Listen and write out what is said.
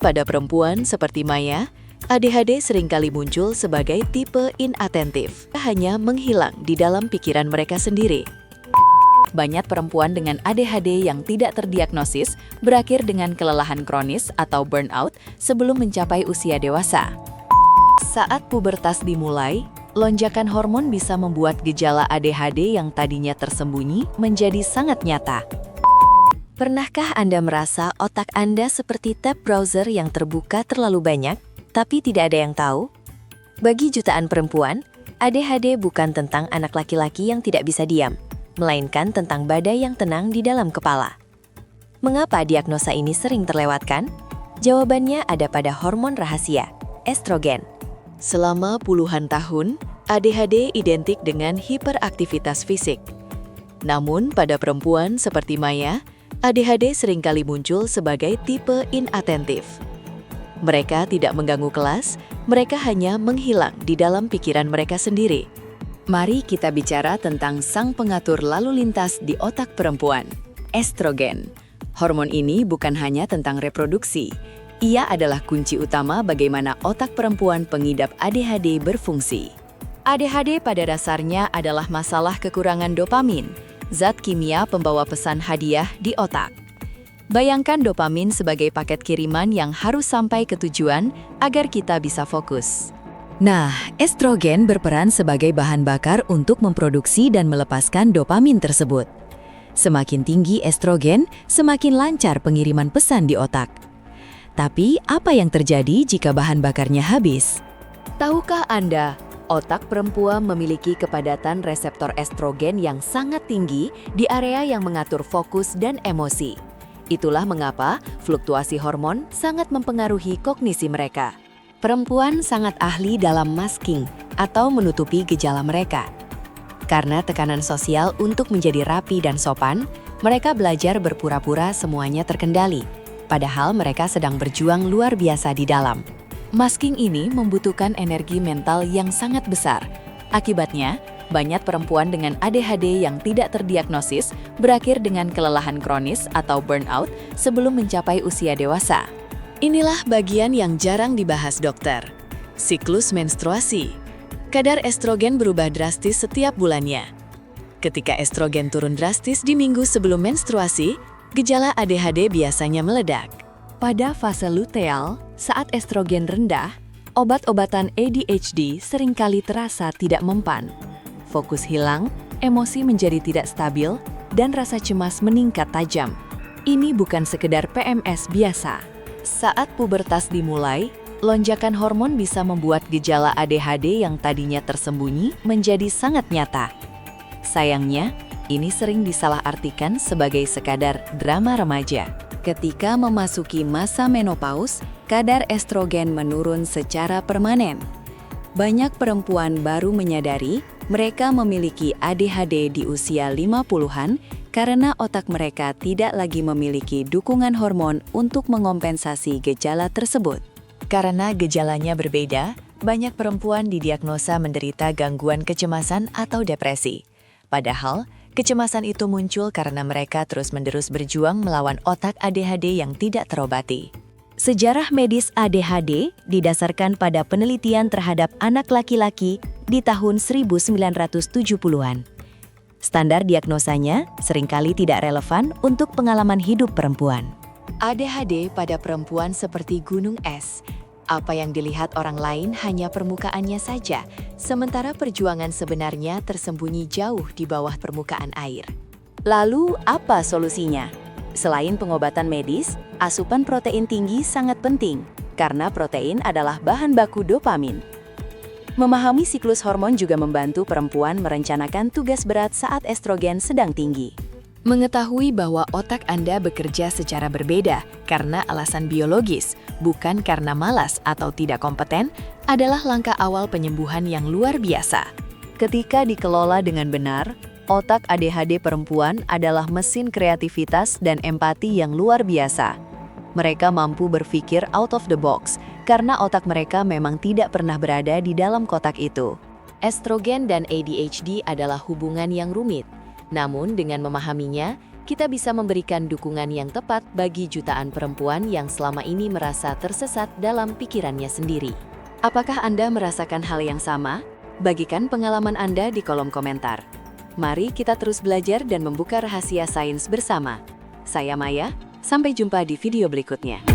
Pada perempuan seperti Maya, ADHD seringkali muncul sebagai tipe inattentif, hanya menghilang di dalam pikiran mereka sendiri. Banyak perempuan dengan ADHD yang tidak terdiagnosis berakhir dengan kelelahan kronis atau burnout sebelum mencapai usia dewasa. Saat pubertas dimulai, lonjakan hormon bisa membuat gejala ADHD yang tadinya tersembunyi menjadi sangat nyata. Pernahkah Anda merasa otak Anda seperti tab browser yang terbuka terlalu banyak, tapi tidak ada yang tahu? Bagi jutaan perempuan, ADHD bukan tentang anak laki-laki yang tidak bisa diam, melainkan tentang badai yang tenang di dalam kepala. Mengapa diagnosa ini sering terlewatkan? Jawabannya ada pada hormon rahasia, estrogen. Selama puluhan tahun, ADHD identik dengan hiperaktivitas fisik. Namun, pada perempuan seperti Maya, ADHD seringkali muncul sebagai tipe inattentif. Mereka tidak mengganggu kelas, mereka hanya menghilang di dalam pikiran mereka sendiri. Mari kita bicara tentang sang pengatur lalu lintas di otak perempuan, estrogen. Hormon ini bukan hanya tentang reproduksi, ia adalah kunci utama bagaimana otak perempuan pengidap ADHD berfungsi. ADHD pada dasarnya adalah masalah kekurangan dopamin, zat kimia pembawa pesan hadiah di otak. Bayangkan dopamin sebagai paket kiriman yang harus sampai ke tujuan agar kita bisa fokus. Nah, estrogen berperan sebagai bahan bakar untuk memproduksi dan melepaskan dopamin tersebut. Semakin tinggi estrogen, semakin lancar pengiriman pesan di otak. Tapi, apa yang terjadi jika bahan bakarnya habis? Tahukah Anda, otak perempuan memiliki kepadatan reseptor estrogen yang sangat tinggi di area yang mengatur fokus dan emosi. Itulah mengapa fluktuasi hormon sangat mempengaruhi kognisi mereka. Perempuan sangat ahli dalam masking atau menutupi gejala mereka. Karena tekanan sosial untuk menjadi rapi dan sopan, mereka belajar berpura-pura semuanya terkendali, padahal mereka sedang berjuang luar biasa di dalam. Masking ini membutuhkan energi mental yang sangat besar. Akibatnya, banyak perempuan dengan ADHD yang tidak terdiagnosis berakhir dengan kelelahan kronis atau burnout sebelum mencapai usia dewasa. Inilah bagian yang jarang dibahas dokter. Siklus menstruasi. Kadar estrogen berubah drastis setiap bulannya. Ketika estrogen turun drastis di minggu sebelum menstruasi, gejala ADHD biasanya meledak. Pada fase luteal, saat estrogen rendah, obat-obatan ADHD seringkali terasa tidak mempan. Fokus hilang, emosi menjadi tidak stabil, dan rasa cemas meningkat tajam. Ini bukan sekedar PMS biasa. Saat pubertas dimulai, lonjakan hormon bisa membuat gejala ADHD yang tadinya tersembunyi menjadi sangat nyata. Sayangnya, ini sering disalahartikan sebagai sekadar drama remaja. Ketika memasuki masa menopause, kadar estrogen menurun secara permanen. Banyak perempuan baru menyadari mereka memiliki ADHD di usia 50-an karena otak mereka tidak lagi memiliki dukungan hormon untuk mengompensasi gejala tersebut. Karena gejalanya berbeda, banyak perempuan didiagnosa menderita gangguan kecemasan atau depresi. Padahal, kecemasan itu muncul karena mereka terus-menerus berjuang melawan otak ADHD yang tidak terobati. Sejarah medis ADHD didasarkan pada penelitian terhadap anak laki-laki di tahun 1970-an. Standar diagnosanya seringkali tidak relevan untuk pengalaman hidup perempuan. ADHD pada perempuan seperti gunung es. Apa yang dilihat orang lain hanya permukaannya saja, sementara perjuangan sebenarnya tersembunyi jauh di bawah permukaan air. Lalu, apa solusinya? Selain pengobatan medis, asupan protein tinggi sangat penting, karena protein adalah bahan baku dopamin. Memahami siklus hormon juga membantu perempuan merencanakan tugas berat saat estrogen sedang tinggi. Mengetahui bahwa otak Anda bekerja secara berbeda karena alasan biologis, bukan karena malas atau tidak kompeten, adalah langkah awal penyembuhan yang luar biasa. Ketika dikelola dengan benar, otak ADHD perempuan adalah mesin kreativitas dan empati yang luar biasa. Mereka mampu berpikir out of the box, karena otak mereka memang tidak pernah berada di dalam kotak itu. Estrogen dan ADHD adalah hubungan yang rumit. Namun dengan memahaminya, kita bisa memberikan dukungan yang tepat bagi jutaan perempuan yang selama ini merasa tersesat dalam pikirannya sendiri. Apakah Anda merasakan hal yang sama? Bagikan pengalaman Anda di kolom komentar. Mari kita terus belajar dan membuka rahasia sains bersama. Saya Maya, sampai jumpa di video berikutnya.